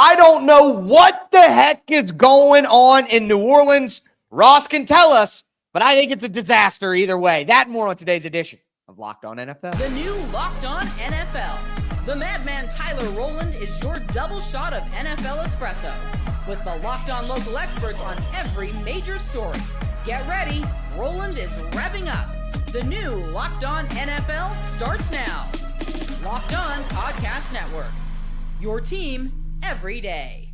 I don't know what the heck is going on in New Orleans. Ross can tell us, but I think it's a disaster either way. That and more on today's edition of Locked On NFL. The new Locked On NFL. The madman Tyler Rowland is your double shot of NFL espresso with the Locked On local experts on every major story. Get ready. Rowland is revving up. The new Locked On NFL starts now. Locked On Podcast Network. Your team every day.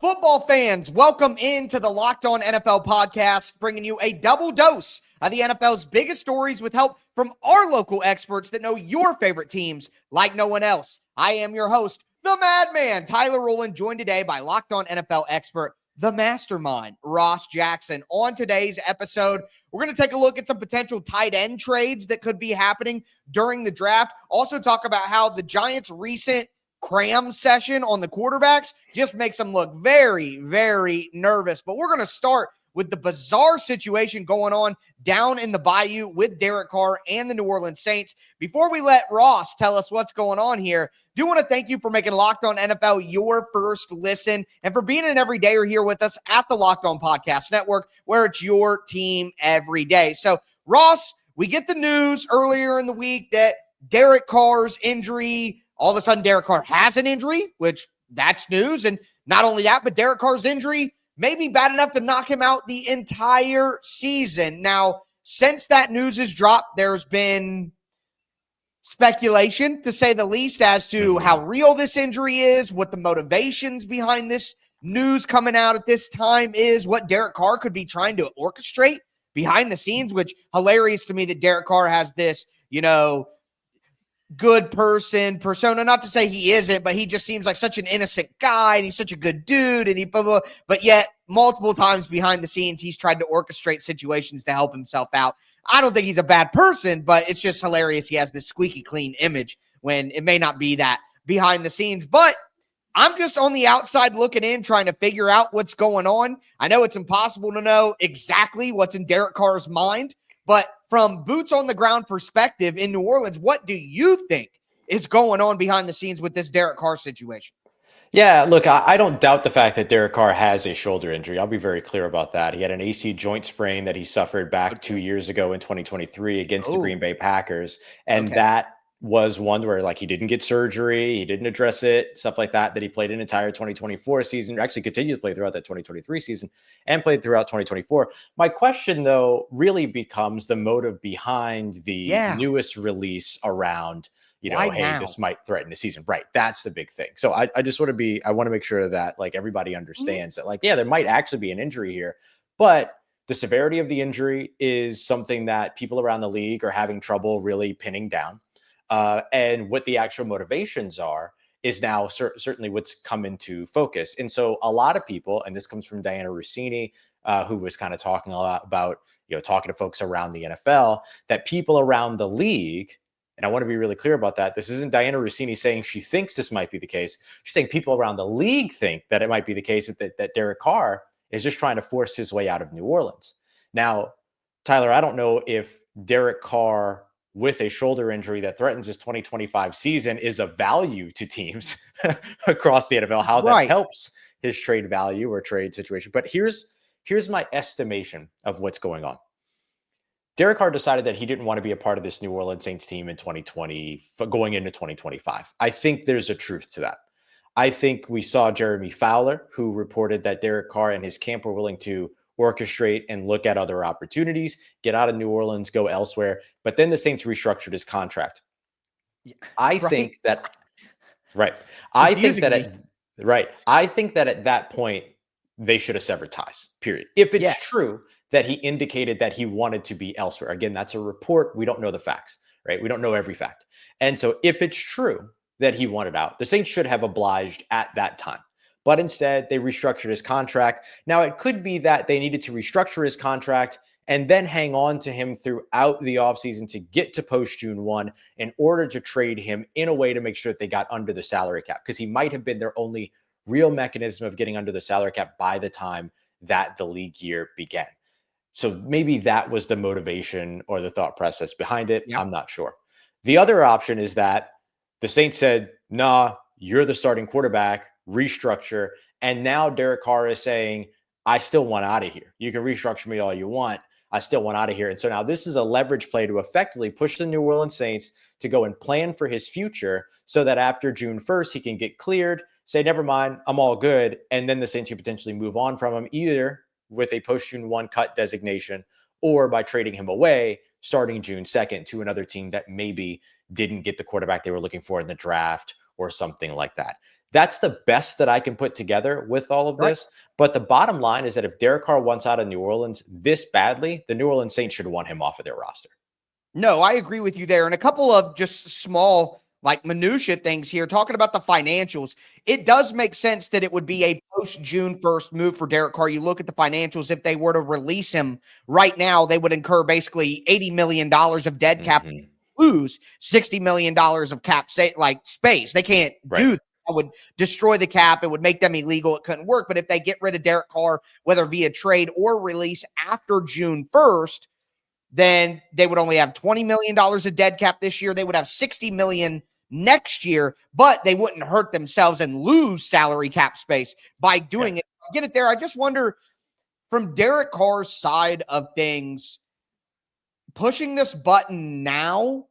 Football fans, welcome into the Locked On NFL podcast, bringing you a double dose of the NFL's biggest stories with help from our local experts that know your favorite teams like no one else. I am your host, the madman, Tyler Rowland, joined today by Locked On NFL expert, the mastermind, Ross Jackson. On today's episode, we're going to take a look at some potential tight end trades that could be happening during the draft. Also talk about how the Giants' recent cram session on the quarterbacks just makes them look very, very nervous. But we're going to start with the bizarre situation going on down in the Bayou with Derek Carr and the New Orleans Saints. Before we let Ross tell us what's going on here, do want to thank you for making Locked On NFL your first listen and for being an everydayer here with us at the Locked On Podcast Network, where it's your team every day. So, Ross, we get the news earlier in the week that Derek Carr's injury, all of a sudden Derek Carr has an injury, which that's news. And not only that, but Derek Carr's injury may be bad enough to knock him out the entire season. Now, since that news has dropped, there's been speculation, to say the least, as to how real this injury is, what the motivations behind this news coming out at this time is, what Derek Carr could be trying to orchestrate behind the scenes, which hilarious to me that Derek Carr has this, good persona, not to say he isn't, but he just seems like such an innocent guy and he's such a good dude and he blah, blah, but yet multiple times behind the scenes he's tried to orchestrate situations to help himself out. I don't think he's a bad person, but it's just hilarious he has this squeaky clean image when it may not be that behind the scenes. But I'm just on the outside looking in, trying to figure out what's going on. I know it's impossible to know exactly what's in Derek Carr's mind, but from boots on the ground perspective in New Orleans, what do you think is going on behind the scenes with this Derek Carr situation? Yeah, look, I don't doubt the fact that Derek Carr has a shoulder injury. I'll be very clear about that. He had an AC joint sprain that he suffered back 2 years ago in 2023 against the Green Bay Packers. And that was one where, like, he didn't get surgery, he didn't address it, stuff like that, that he played an entire 2024 season, actually continued to play throughout that 2023 season and played throughout 2024. My question, though, really becomes the motive behind the newest release around, this might threaten the season. Right. That's the big thing. So I just want to make sure that, like, everybody understands that, like, there might actually be an injury here, but the severity of the injury is something that people around the league are having trouble really pinning down. And what the actual motivations are is now certainly what's come into focus. And so a lot of people, and this comes from Diana Rossini, who was kind of talking a lot about, talking to folks around the NFL, that people around the league, and I want to be really clear about that. This isn't Diana Rossini saying she thinks this might be the case. She's saying people around the league think that it might be the case that Derek Carr is just trying to force his way out of New Orleans. Now, Tyler, I don't know if Derek Carr with a shoulder injury that threatens his 2025 season is of value to teams across the NFL, how that helps his trade value or trade situation. But here's my estimation of what's going on. Derek Carr decided that he didn't want to be a part of this New Orleans Saints team in 2020, going into 2025. I think there's a truth to that. I think we saw Jeremy Fowler, who reported that Derek Carr and his camp were willing to orchestrate and look at other opportunities, get out of New Orleans, go elsewhere. But then the Saints restructured his contract. I think that at that point, they should have severed ties, period. If it's true that he indicated that he wanted to be elsewhere. Again, that's a report. We don't know the facts, right? We don't know every fact. And so if it's true that he wanted out, the Saints should have obliged at that time. But instead, they restructured his contract. Now, it could be that they needed to restructure his contract and then hang on to him throughout the offseason to get to post-June 1 in order to trade him in a way to make sure that they got under the salary cap, because he might have been their only real mechanism of getting under the salary cap by the time that the league year began. So maybe that was the motivation or the thought process behind it. Yep. I'm not sure. The other option is that the Saints said, nah, you're the starting quarterback, restructure. And now Derek Carr is saying, I still want out of here. You can restructure me all you want. I still want out of here. And so now this is a leverage play to effectively push the New Orleans Saints to go and plan for his future so that after June 1st, he can get cleared, say, never mind, I'm all good. And then the Saints can potentially move on from him either with a post-June 1 cut designation or by trading him away starting June 2nd to another team that maybe didn't get the quarterback they were looking for in the draft or something like that. That's the best that I can put together with all of this. But the bottom line is that if Derek Carr wants out of New Orleans this badly, the New Orleans Saints should want him off of their roster. No, I agree with you there. And a couple of just small, like minutia things here, talking about the financials. It does make sense that it would be a post-June 1st move for Derek Carr. You look at the financials, if they were to release him right now, they would incur basically $80 million of dead cap, lose $60 million of cap space. They can't do that. It would destroy the cap. It would make them illegal. It couldn't work. But if they get rid of Derek Carr, whether via trade or release after June 1st, then they would only have $20 million of dead cap this year. They would have $60 million next year, but they wouldn't hurt themselves and lose salary cap space by doing it. Get it there. I just wonder, from Derek Carr's side of things, pushing this button now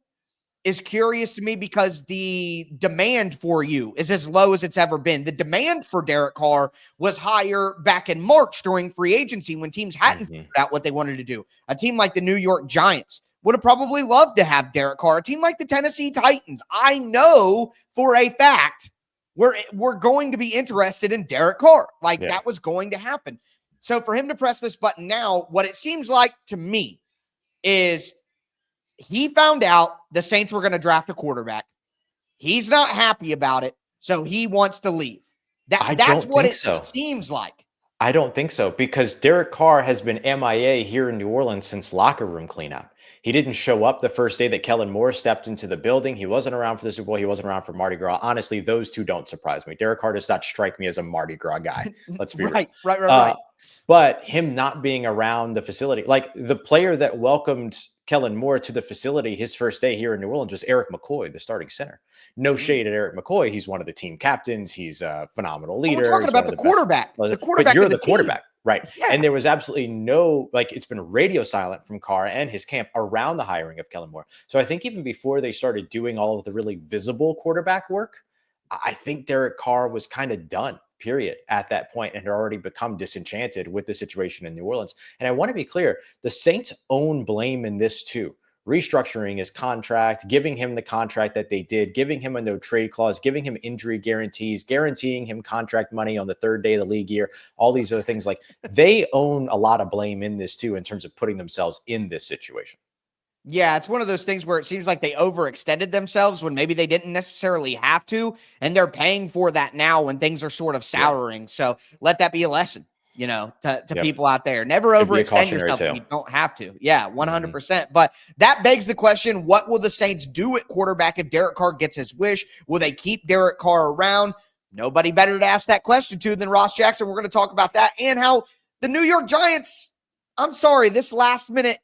is curious to me because the demand for you is as low as it's ever been. The demand for Derek Carr was higher back in March during free agency when teams hadn't figured out what they wanted to do. A team like the New York Giants would have probably loved to have Derek Carr. A team like the Tennessee Titans, I know for a fact we're going to be interested in Derek Carr. That was going to happen. So for him to press this button now, what it seems like to me is he found out the Saints were going to draft a quarterback. He's not happy about it, so he wants to leave. That's what it seems like. I don't think so, because Derek Carr has been MIA here in New Orleans since locker room cleanup. He didn't show up the first day that Kellen Moore stepped into the building. He wasn't around for the Super Bowl. He wasn't around for Mardi Gras. Honestly, those two don't surprise me. Derek Carr does not strike me as a Mardi Gras guy. Let's be real. Right. But him not being around the facility, like the player that welcomed Kellen Moore to the facility his first day here in New Orleans was Eric McCoy, the starting center. No shade at Eric McCoy. He's one of the team captains. He's a phenomenal leader. We're talking about the quarterback. But you're the quarterback, right? Yeah. And there was absolutely no, it's been radio silent from Carr and his camp around the hiring of Kellen Moore. So I think even before they started doing all of the really visible quarterback work, I think Derek Carr was kind of done, period, at that point, and had already become disenchanted with the situation in New Orleans. And I want to be clear, the Saints' own blame in this too. Restructuring his contract, giving him the contract that they did, giving him a no trade clause, giving him injury guarantees, guaranteeing him contract money on the third day of the league year, all these other things. They own a lot of blame in this too, in terms of putting themselves in this situation. Yeah, it's one of those things where it seems like they overextended themselves when maybe they didn't necessarily have to, and they're paying for that now when things are sort of souring. So let that be a lesson, to people out there. Never overextend yourself if you don't have to. Yeah, 100%. But that begs the question, what will the Saints do at quarterback if Derek Carr gets his wish? Will they keep Derek Carr around? Nobody better to ask that question to than Ross Jackson. We're going to talk about that and how the New York Giants, I'm sorry, this last-minute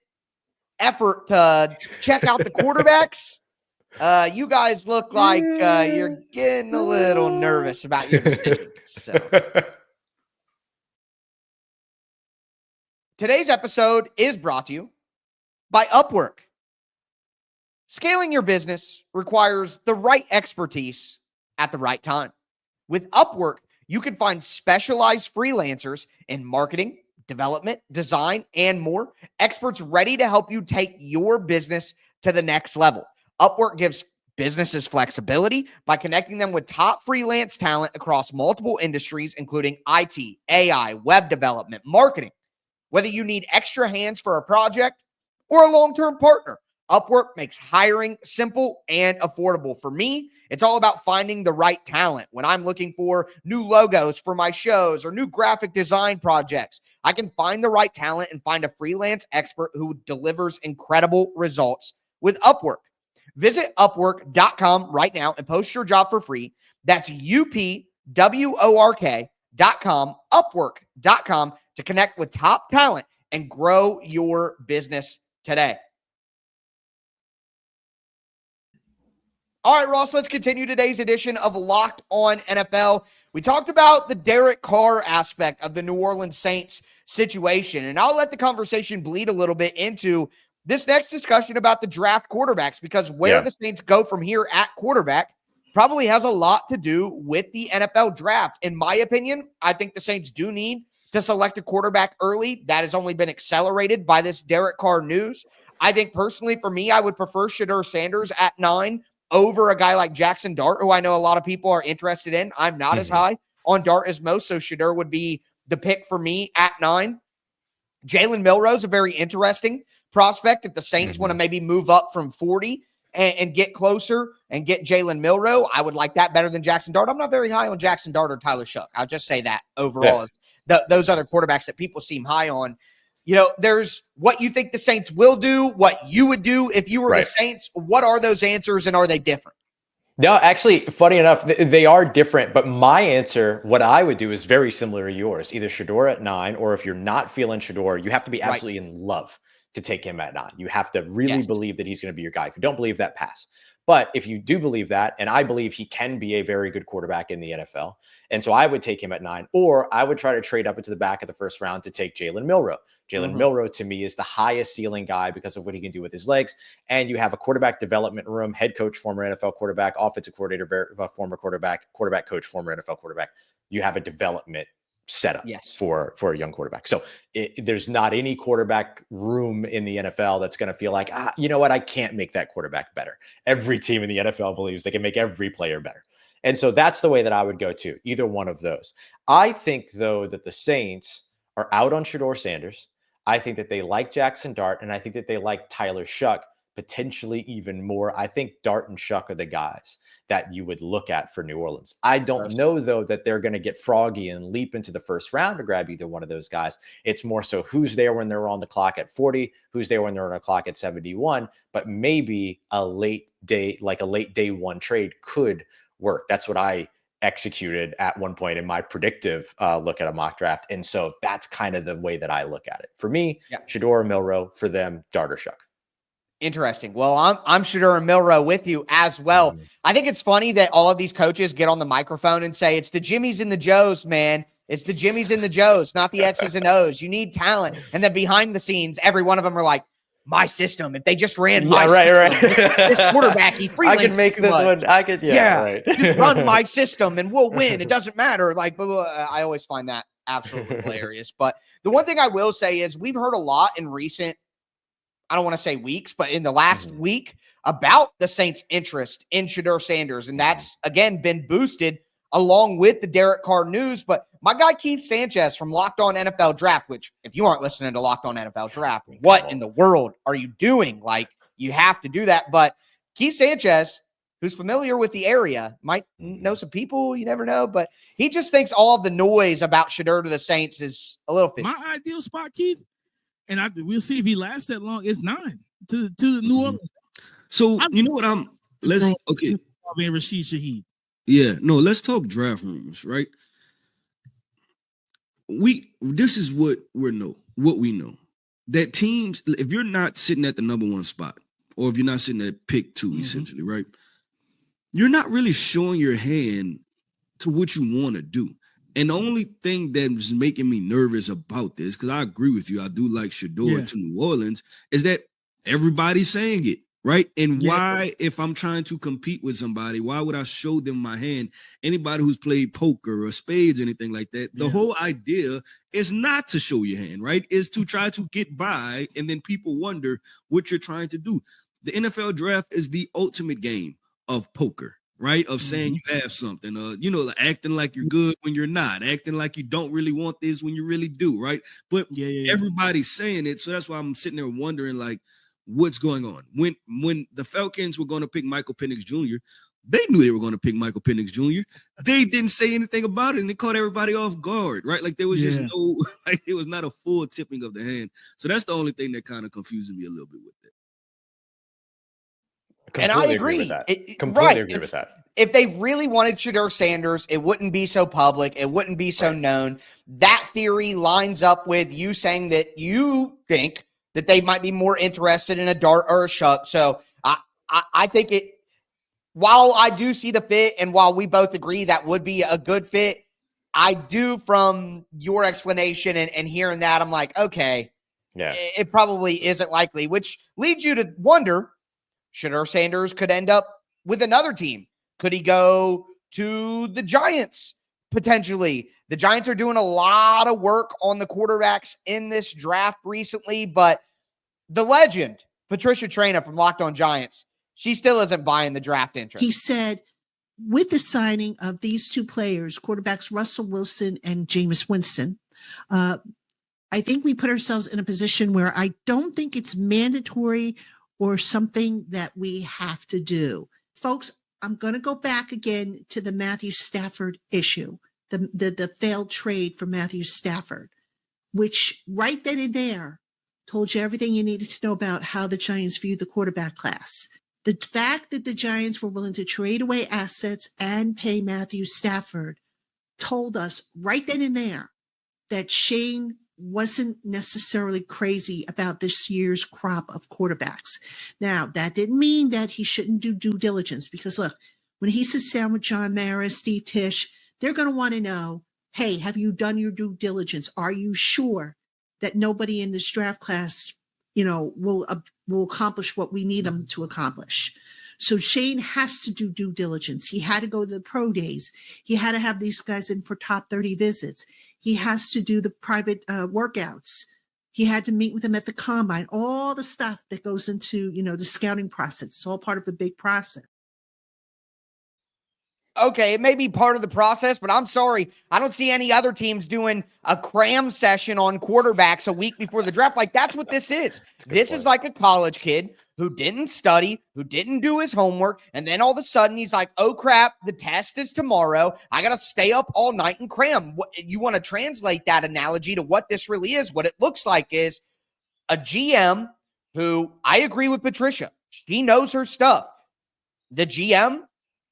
effort to check out the quarterbacks, you guys look like you're getting a little nervous about your decisions. So. Today's episode is brought to you by Upwork. Scaling your business requires the right expertise at the right time. With Upwork, you can find specialized freelancers in marketing, development, design, and more. Experts ready to help you take your business to the next level. Upwork gives businesses flexibility by connecting them with top freelance talent across multiple industries, including IT, AI, web development, marketing. Whether you need extra hands for a project or a long-term partner, Upwork makes hiring simple and affordable. For me, it's all about finding the right talent. When I'm looking for new logos for my shows or new graphic design projects, I can find the right talent and find a freelance expert who delivers incredible results with Upwork. Visit Upwork.com right now and post your job for free. That's UPWORK.com, Upwork.com, to connect with top talent and grow your business today. All right, Ross, let's continue today's edition of Locked On NFL. We talked about the Derek Carr aspect of the New Orleans Saints situation, and I'll let the conversation bleed a little bit into this next discussion about the draft quarterbacks, because where the Saints go from here at quarterback probably has a lot to do with the NFL draft. In my opinion, I think the Saints do need to select a quarterback early. That has only been accelerated by this Derek Carr news. I think personally, for me, I would prefer Shedeur Sanders at 9 over a guy like Jackson Dart, who I know a lot of people are interested in. I'm not as high on Dart as most, so Shedeur would be the pick for me at 9. Jalen Milroe's a very interesting prospect if the Saints want to maybe move up from 40 and get closer and get Jalen Milroe. I would like that better than Jackson Dart. I'm not very high on Jackson Dart or Tyler Shough. I'll just say that overall is those other quarterbacks that people seem high on. You know, there's what you think the Saints will do, what you would do if you were the Saints. What are those answers, and are they different? No, actually, funny enough, they are different. But my answer, what I would do, is very similar to yours. Either Shedeur at 9, or if you're not feeling Shedeur, you have to be absolutely in love to take him at 9. You have to really believe that he's going to be your guy. If you don't believe that, pass. But if you do believe that, and I believe he can be a very good quarterback in the NFL, and so I would take him at 9, or I would try to trade up into the back of the first round to take Jalen Milroe. Jalen Milroe, to me, is the highest ceiling guy because of what he can do with his legs. And you have a quarterback development room, head coach, former NFL quarterback, offensive coordinator, former quarterback coach, former NFL quarterback. You have a development setup for a young quarterback. So there's not any quarterback room in the NFL that's going to feel like, you know what, I can't make that quarterback better. Every team in the NFL believes they can make every player better. And so that's the way that I would go to, either one of those. I think, though, that the Saints are out on Shedeur Sanders. I think that they like Jackson Dart, and I think that they like Tyler Shough potentially even more. I think Dart and Shough are the guys that you would look at for New Orleans. I don't know, though, that they're going to get froggy and leap into the first round to grab either one of those guys. It's more so who's there when they're on the clock at 40, who's there when they're on the clock at 71, but maybe a late day one trade could work. That's what I executed at one point in my predictive look at a mock draft. And so that's kind of the way that I look at it. For me, Shedeur, Milroe; for them, Dart or Shough. Interesting. Well, I'm Shedeur and Milroe with you as well. I think it's funny that all of these coaches get on the microphone and say, it's the Jimmies and the Joes, man. It's the Jimmies and the Joes, not the X's and O's. You need talent. And then behind the scenes, every one of them are like, my system. If they just ran my system, this quarterback, he freelance. I could make this one. I could, just run my system and we'll win. It doesn't matter. Like, I always find that absolutely hilarious. But the one thing I will say is we've heard a lot in recent, I don't want to say weeks, but in the last week about the Saints' interest in Shedeur Sanders. And that's, again, been boosted along with the Derek Carr news. But my guy Keith Sanchez from Locked On NFL Draft, which if you aren't listening to Locked On NFL Draft, what in the world are you doing? Like, you have to do that. But Keith Sanchez, who's familiar with the area, might know some people, you never know, but he just thinks all of the noise about Shedeur to the Saints is a little fishy. My ideal spot, Keith, and we'll see if he lasts that long, is 9 to the New Orleans. So you know what let's Rashid Shaheed. Yeah, no, let's talk draft rooms, right? This is what we know. That teams, if you're not sitting at the number 1 spot, or if you're not sitting at pick 2, essentially, right? You're not really showing your hand to what you want to do. And the only thing that's making me nervous about this, because I agree with you, I do like Shedeur to New Orleans, is that everybody's saying it, right? And why, if I'm trying to compete with somebody, why would I show them my hand? Anybody who's played poker or spades, anything like that, the whole idea is not to show your hand, right? Is to try to get by, and then people wonder what you're trying to do. The NFL draft is the ultimate game of poker, right? Of saying you have something, like acting like you're good when you're not, acting like you don't really want this when you really do, right? But everybody's saying it. So that's why I'm sitting there wondering, like, what's going on? When the Falcons were going to pick Michael Penix Jr., they knew they were going to pick Michael Penix Jr. They didn't say anything about it, and it caught everybody off guard, right? Like, there was just it was not a full tipping of the hand. So that's the only thing that kind of confuses me a little bit with it. And I agree with that. Completely agree with that. If they really wanted Shedeur Sanders, it wouldn't be so public. It wouldn't be so known. That theory lines up with you saying that you think that they might be more interested in a Dart or a Shough. So I think while I do see the fit, and while we both agree that would be a good fit, I do, from your explanation and hearing that, I'm like, okay, it probably isn't likely, which leads you to wonder, Shedeur Sanders could end up with another team. Could he go to the Giants potentially? The Giants are doing a lot of work on the quarterbacks in this draft recently, but the legend, Patricia Traina from Locked On Giants, she still isn't buying the draft interest. He said, with the signing of these two players, quarterbacks Russell Wilson and Jameis Winston, I think we put ourselves in a position where I don't think it's mandatory or something that we have to do. Folks, I'm going to go back again to the Matthew Stafford issue, the failed trade for Matthew Stafford, which right then and there told you everything you needed to know about how the Giants viewed the quarterback class. The fact that the Giants were willing to trade away assets and pay Matthew Stafford told us right then and there that Shane wasn't necessarily crazy about this year's crop of quarterbacks. Now, that didn't mean that he shouldn't do due diligence, because look, when he sits down with John Mara, Steve Tisch, they're going to want to know, hey, have you done your due diligence? Are you sure that nobody in this draft class, will accomplish what we need them to accomplish? So Shane has to do due diligence. He had to go to the pro days. He had to have these guys in for top 30 visits. He has to do the private workouts. He had to meet with them at the combine, all the stuff that goes into, the scouting process. It's all part of the big process. Okay, it may be part of the process, but I'm sorry, I don't see any other teams doing a cram session on quarterbacks a week before the draft. Like, that's what this is. This is like a college kid who didn't study, who didn't do his homework, and then all of a sudden he's like, oh crap, the test is tomorrow. I got to stay up all night and cram. You want to translate that analogy to what this really is. What it looks like is a GM who, I agree with Patricia, she knows her stuff. The GM,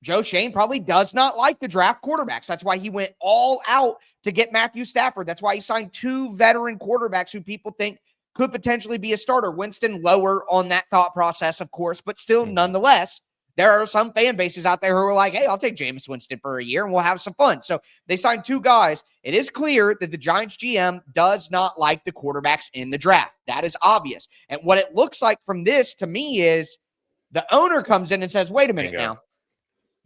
Joe Shane, probably does not like the draft quarterbacks. That's why he went all out to get Matthew Stafford. That's why he signed two veteran quarterbacks who people think could potentially be a starter. Winston lower on that thought process, of course, but still, nonetheless, there are some fan bases out there who are like, hey, I'll take Jameis Winston for a year and we'll have some fun. So they signed two guys. It is clear that the Giants GM does not like the quarterbacks in the draft. That is obvious. And what it looks like from this to me is the owner comes in and says, wait a minute now.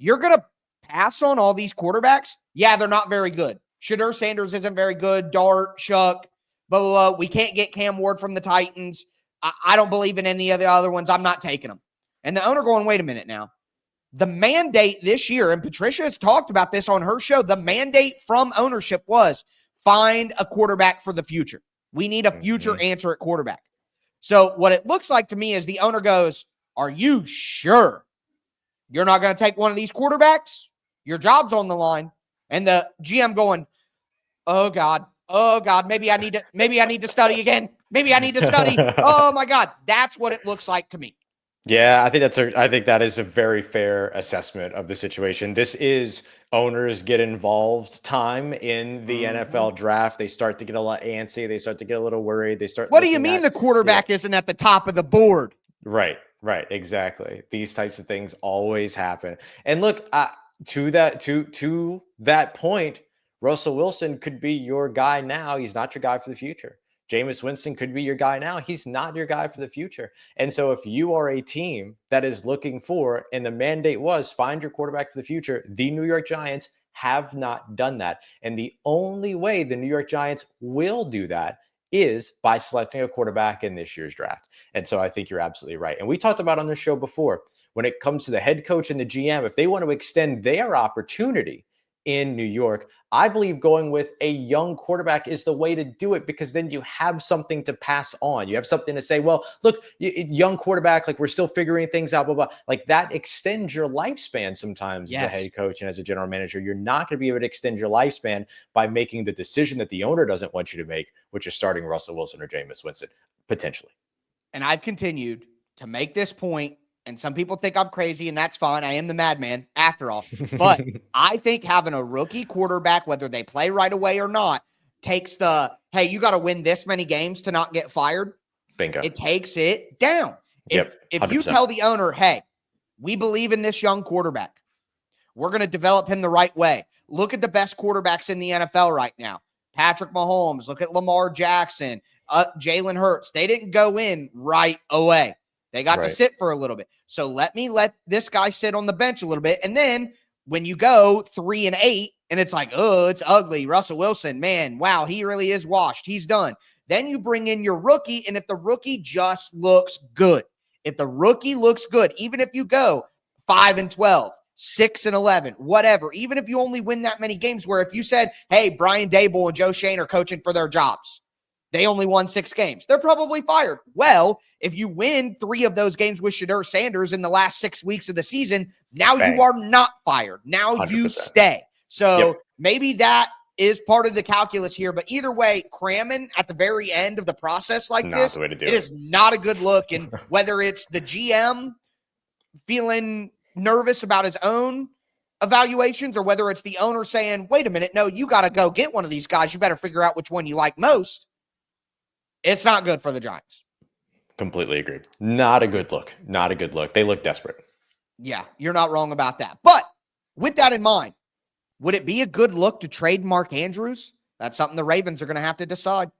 You're going to pass on all these quarterbacks? Yeah, they're not very good. Shedeur Sanders isn't very good. Dart, Shuck, blah, blah, blah. We can't get Cam Ward from the Titans. I don't believe in any of the other ones. I'm not taking them. And the owner going, wait a minute now. The mandate this year, and Patricia has talked about this on her show, the mandate from ownership was find a quarterback for the future. We need a future answer at quarterback. So what it looks like to me is the owner goes, are you sure you're not going to take one of these quarterbacks? Your job's on the line. And the GM going, oh God, maybe I need to study again. Maybe I need to study. Oh my God. That's what it looks like to me. Yeah, I think that is a very fair assessment of the situation. This is owners get involved time in the NFL draft. They start to get a lot antsy. They start to get a little worried. What do you mean the quarterback isn't at the top of the board? Right, exactly. These types of things always happen. And look, to that point, Russell Wilson could be your guy now. He's not your guy for the future. Jameis Winston could be your guy now. He's not your guy for the future. And so if you are a team that is looking for, and the mandate was find your quarterback for the future, the New York Giants have not done that. And the only way the New York Giants will do that is by selecting a quarterback in this year's draft. And so I think you're absolutely right. And we talked about on the show before, when it comes to the head coach and the GM, if they want to extend their opportunity in New York, I believe going with a young quarterback is the way to do it, because then you have something to pass on. You have something to say, well, look, young quarterback, like we're still figuring things out, blah, blah. Like that extends your lifespan sometimes as a head coach and as a general manager. You're not going to be able to extend your lifespan by making the decision that the owner doesn't want you to make, which is starting Russell Wilson or Jameis Winston, potentially. And I've continued to make this point, and some people think I'm crazy, and that's fine. I am the madman after all. But I think having a rookie quarterback, whether they play right away or not, takes the, hey, you got to win this many games to not get fired. Bingo. It takes it down. Yep, if you tell the owner, hey, We believe in this young quarterback. We're going to develop him the right way. Look at the best quarterbacks in the NFL right now. Patrick Mahomes, look at Lamar Jackson, Jalen Hurts. They didn't go in right away. They got to sit for a little bit. So let this guy sit on the bench a little bit. And then when you go 3-8 and it's like, oh, it's ugly. Russell Wilson, man, wow, he really is washed. He's done. Then you bring in your rookie. And if the rookie just looks good, even if you go 5-12, 6-11, whatever, even if you only win that many games, where if you said, hey, Brian Dable and Joe Shane are coaching for their jobs, they only won 6 games, they're probably fired. Well, if you win 3 of those games with Shedeur Sanders in the last 6 weeks of the season, now you are not fired. Now 100%. You stay. So maybe that is part of the calculus here. But either way, cramming at the very end of the process like this, it is not a good look. And whether it's the GM feeling nervous about his own evaluations, or whether it's the owner saying, wait a minute, no, you got to go get one of these guys. You better figure out which one you like most. It's not good for the Giants. Completely agreed. Not a good look. Not a good look. They look desperate. Yeah, you're not wrong about that. But with that in mind, would it be a good look to trade Mark Andrews? That's something the Ravens are going to have to decide.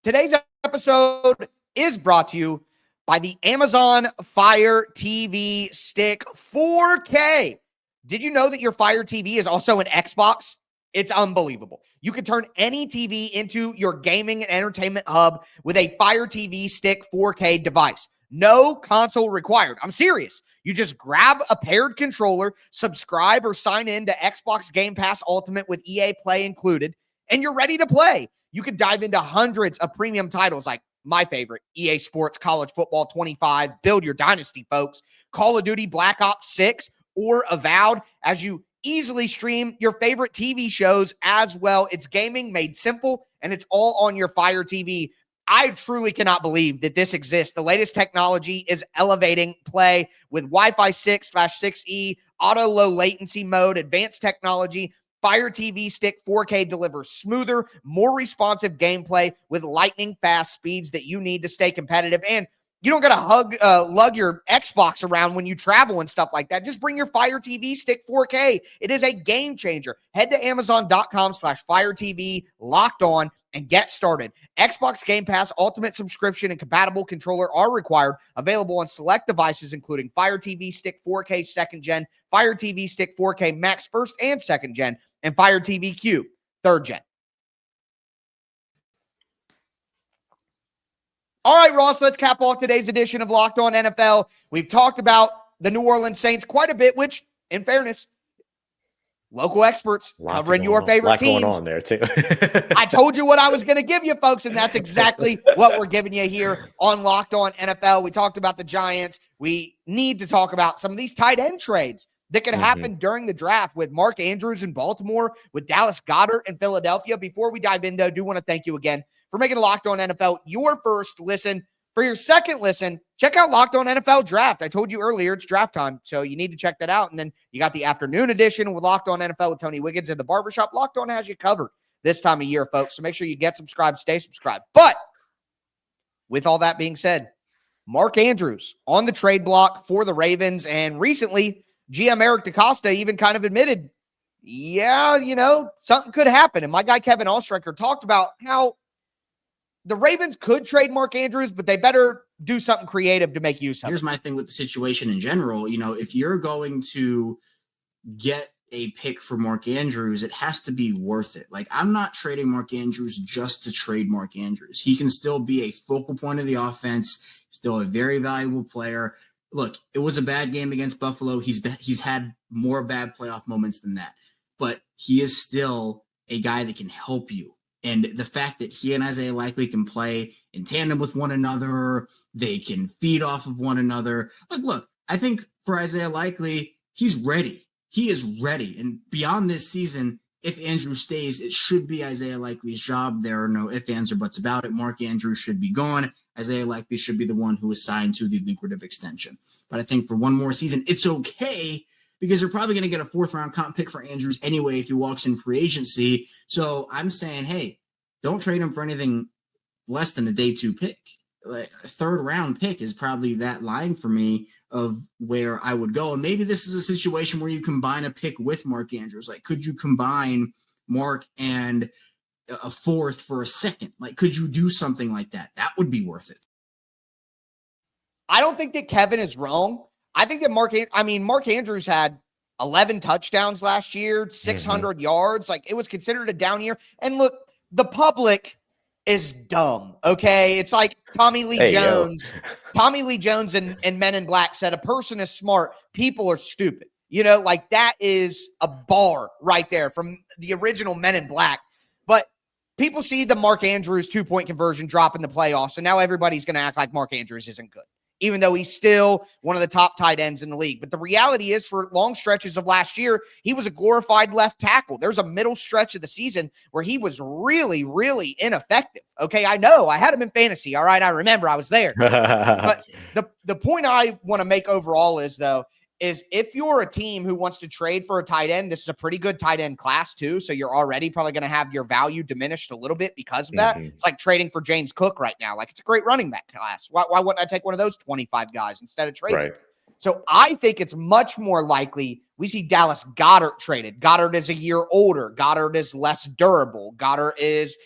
Today's episode is brought to you by the Amazon Fire TV Stick 4K. Did you know that your Fire TV is also an Xbox? It's unbelievable. You can turn any TV into your gaming and entertainment hub with a Fire TV Stick 4K device. No console required. I'm serious. You just grab a paired controller, subscribe or sign in to Xbox Game Pass Ultimate with EA Play included, and you're ready to play. You could dive into hundreds of premium titles like my favorite, EA Sports College Football 25, Build Your Dynasty, folks, Call of Duty Black Ops 6, or Avowed, as you easily stream your favorite TV shows as well. It's gaming made simple, and it's all on your Fire TV. I truly cannot believe that this exists. The latest technology is elevating play with Wi-Fi 6/6E, auto low latency mode, advanced technology. Fire TV Stick 4K delivers smoother, more responsive gameplay with lightning fast speeds that you need to stay competitive. And you don't got to lug your Xbox around when you travel and stuff like that. Just bring your Fire TV Stick 4K. It is a game changer. Head to Amazon.com/Fire TV locked on and get started. Xbox Game Pass Ultimate subscription and compatible controller are required. Available on select devices, including Fire TV Stick 4K 2nd Gen, Fire TV Stick 4K Max 1st and 2nd Gen, and Fire TV Cube 3rd Gen. All right, Ross, let's cap off today's edition of Locked On NFL. We've talked about the New Orleans Saints quite a bit, which, in fairness, local experts covering your favorite teams. Going on there too. I told you what I was going to give you, folks, and that's exactly what we're giving you here on Locked On NFL. We talked about the Giants. We need to talk about some of these tight end trades that could happen during the draft with Mark Andrews in Baltimore, with Dallas Goedert in Philadelphia. Before we dive in, though, I do want to thank you again for making Locked On NFL your first listen. For your second listen, check out Locked On NFL Draft. I told you earlier it's draft time, so you need to check that out. And then you got the afternoon edition with Locked On NFL with Tony Wiggins in the barbershop. Locked On has you covered this time of year, folks. So make sure you get subscribed, stay subscribed. But with all that being said, Mark Andrews on the trade block for the Ravens. And recently, GM Eric DeCosta even kind of admitted, yeah, something could happen. And my guy Kevin Allstreicher talked about how the Ravens could trade Mark Andrews, but they better do something creative to make use of it. Here's my thing with the situation in general. If you're going to get a pick for Mark Andrews, it has to be worth it. Like, I'm not trading Mark Andrews just to trade Mark Andrews. He can still be a focal point of the offense, still a very valuable player. Look, it was a bad game against Buffalo. He's had more bad playoff moments than that, but he is still a guy that can help you. And the fact that he and Isaiah Likely can play in tandem with one another, they can feed off of one another. Look, I think for Isaiah Likely, he's ready. He is ready. And beyond this season, if Andrews stays, it should be Isaiah Likely's job. There are no ifs, ands, or buts about it. Mark Andrews should be gone. Isaiah Likely should be the one who is signed to the lucrative extension. But I think for one more season, it's okay, because you're probably going to get a 4th-round comp pick for Andrews anyway if he walks in free agency. So I'm saying, hey, don't trade him for anything less than the day 2 pick. like a third round pick is probably that line for me of where I would go. And maybe this is a situation where you combine a pick with Mark Andrews. Like, could you combine Mark and a fourth for a second? Like, could you do something like that? That would be worth it. I don't think that Kevin is wrong. I think that Mark Andrews had 11 touchdowns last year, 600 yards. Like, it was considered a down year. And look, the public is dumb, okay? It's like Tommy Lee Jones and Men in Black said, a person is smart, people are stupid. You know, like, that is a bar right there from the original Men in Black. But people see the Mark Andrews 2-point conversion drop in the playoffs, and now everybody's going to act like Mark Andrews isn't good, even though he's still one of the top tight ends in the league. But the reality is, for long stretches of last year, he was a glorified left tackle. There's a middle stretch of the season where he was really, really ineffective. Okay, I know. I had him in fantasy. All right, I remember. I was there. But the point I want to make overall is, though, is if you're a team who wants to trade for a tight end, this is a pretty good tight end class too. So you're already probably going to have your value diminished a little bit because of that. It's like trading for James Cook right now. Like, it's a great running back class. Why wouldn't I take one of those 25 guys instead of trading? Right. So I think it's much more likely we see Dallas Goedert traded. Goedert is a year older. Goedert is less durable. Goedert is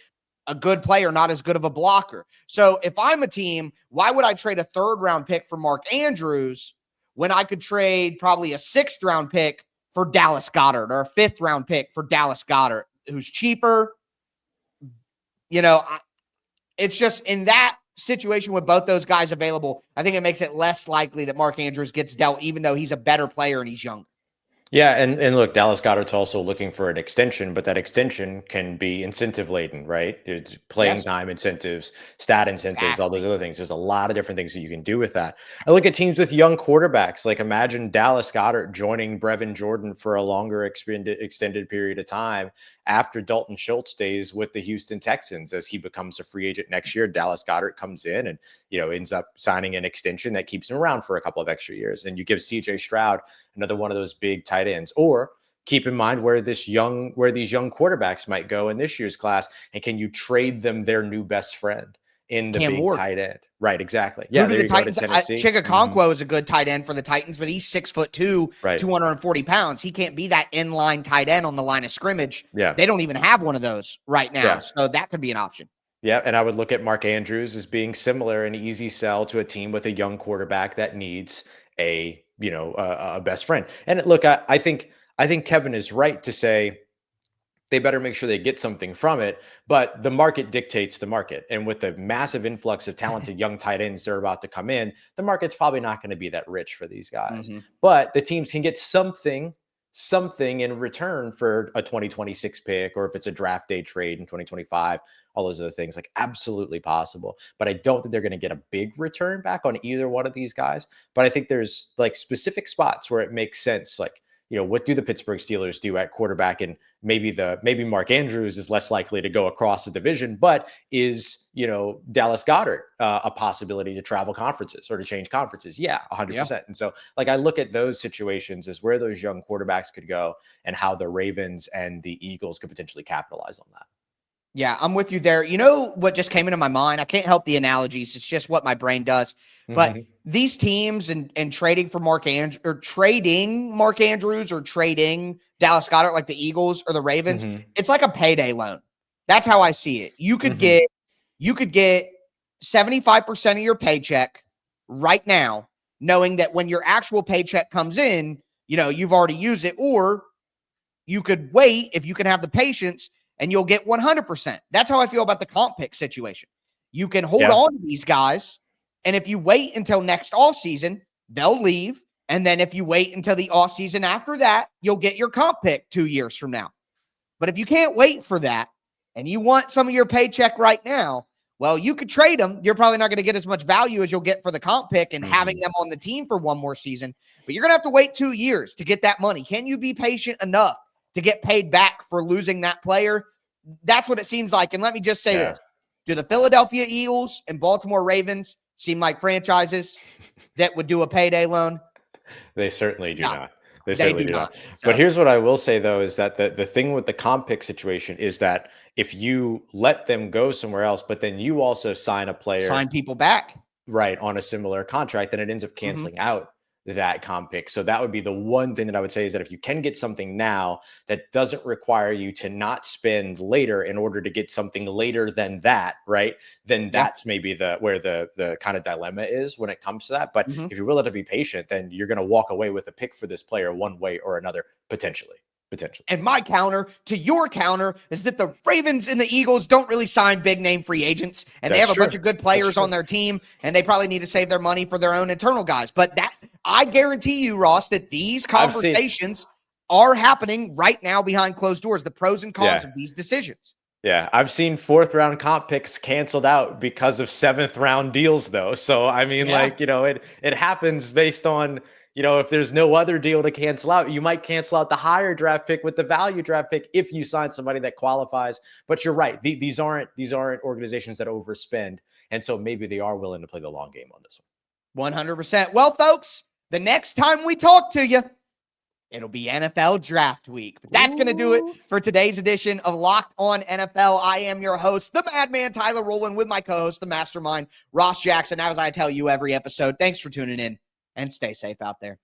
a good player, not as good of a blocker. So if I'm a team, why would I trade a 3rd round pick for Mark Andrews when I could trade probably a 6th round pick for Dallas Goedert or a 5th round pick for Dallas Goedert, who's cheaper? You know, it's just in that situation with both those guys available, I think it makes it less likely that Mark Andrews gets dealt, even though he's a better player and he's younger. Yeah, and look, Dallas Goedert's also looking for an extension, but that extension can be incentive laden, right? It's playing time incentives, stat incentives, all those other things. There's a lot of different things that you can do with that. I look at teams with young quarterbacks. Like, imagine Dallas Goedert joining Brevin Jordan for a longer extended period of time after Dalton Schultz stays with the Houston Texans. As he becomes a free agent next year, Dallas Goedert comes in and, ends up signing an extension that keeps him around for a couple of extra years. And you give CJ Stroud another one of those big tight ends. Or keep in mind where these young quarterbacks might go in this year's class, and can you trade them their new best friend in the big tight end? Right, exactly. Yeah, there you go to Tennessee. Chigakonkwo is a good tight end for the Titans, but he's 6'2", 240 pounds. He can't be that inline tight end on the line of scrimmage. Yeah, they don't even have one of those right now, so that could be an option. Yeah, and I would look at Mark Andrews as being similar, an easy sell to a team with a young quarterback that needs a best friend. And look, I think Kevin is right to say they better make sure they get something from it, but the market dictates the market. And with the massive influx of talented young tight ends that are about to come in, the market's probably not going to be that rich for these guys. But the teams can get something in return for a 2026 pick, or if it's a draft day trade in 2025, all those other things, like, absolutely possible. But I don't think they're going to get a big return back on either one of these guys. But I think there's like specific spots where it makes sense. Like, what do the Pittsburgh Steelers do at quarterback? And maybe Mark Andrews is less likely to go across the division, but is, Dallas Goedert a possibility to travel conferences or to change conferences? Yeah, 100%. Yeah. And so, like, I look at those situations as where those young quarterbacks could go and how the Ravens and the Eagles could potentially capitalize on that. Yeah, I'm with you there. You know what just came into my mind? I can't help the analogies. It's just what my brain does. But these teams and trading for Mark Andrews, or trading Dallas Goedert, like the Eagles or the Ravens, it's like a payday loan. That's how I see it. You could get 75% of your paycheck right now, knowing that when your actual paycheck comes in, you've already used it, or you could wait if you can have the patience, and you'll get 100%. That's how I feel about the comp pick situation. You can hold on to these guys, and if you wait until next offseason, they'll leave. And then if you wait until the offseason after that, you'll get your comp pick 2 years from now. But if you can't wait for that, and you want some of your paycheck right now, well, you could trade them. You're probably not going to get as much value as you'll get for the comp pick and having them on the team for one more season. But you're going to have to wait 2 years to get that money. Can you be patient enough to get paid back for losing that player? That's what it seems like. And let me just say this. Do the Philadelphia Eagles and Baltimore Ravens seem like franchises that would do a payday loan? They certainly do not. They certainly do not. But here's what I will say, though, is that the thing with the comp pick situation is that if you let them go somewhere else, but then you also sign a player, sign people back, right, on a similar contract, then it ends up canceling out that comp pick. So that would be the one thing that I would say, is that if you can get something now that doesn't require you to not spend later in order to get something later than that, right, then that's maybe where the kind of dilemma is when it comes to that. But if you're willing to be patient, then you're going to walk away with a pick for this player one way or another, potentially. And my counter to your counter is that the Ravens and the Eagles don't really sign big name free agents, and they have a bunch of good players on their team, and they probably need to save their money for their own internal guys. But that, I guarantee you, Ross, that these conversations are happening right now behind closed doors, the pros and cons of these decisions. Yeah, I've seen 4th round comp picks canceled out because of 7th round deals, though. So I mean, it happens based on, if there's no other deal to cancel out, you might cancel out the higher draft pick with the value draft pick if you sign somebody that qualifies. But you're right; these aren't organizations that overspend, and so maybe they are willing to play the long game on this one. 100%. Well, folks, the next time we talk to you, it'll be NFL Draft Week. But that's going to do it for today's edition of Locked On NFL. I am your host, the Madman Tyler Rowland, with my co-host, the Mastermind Ross Jackson. As I tell you every episode, thanks for tuning in. And stay safe out there.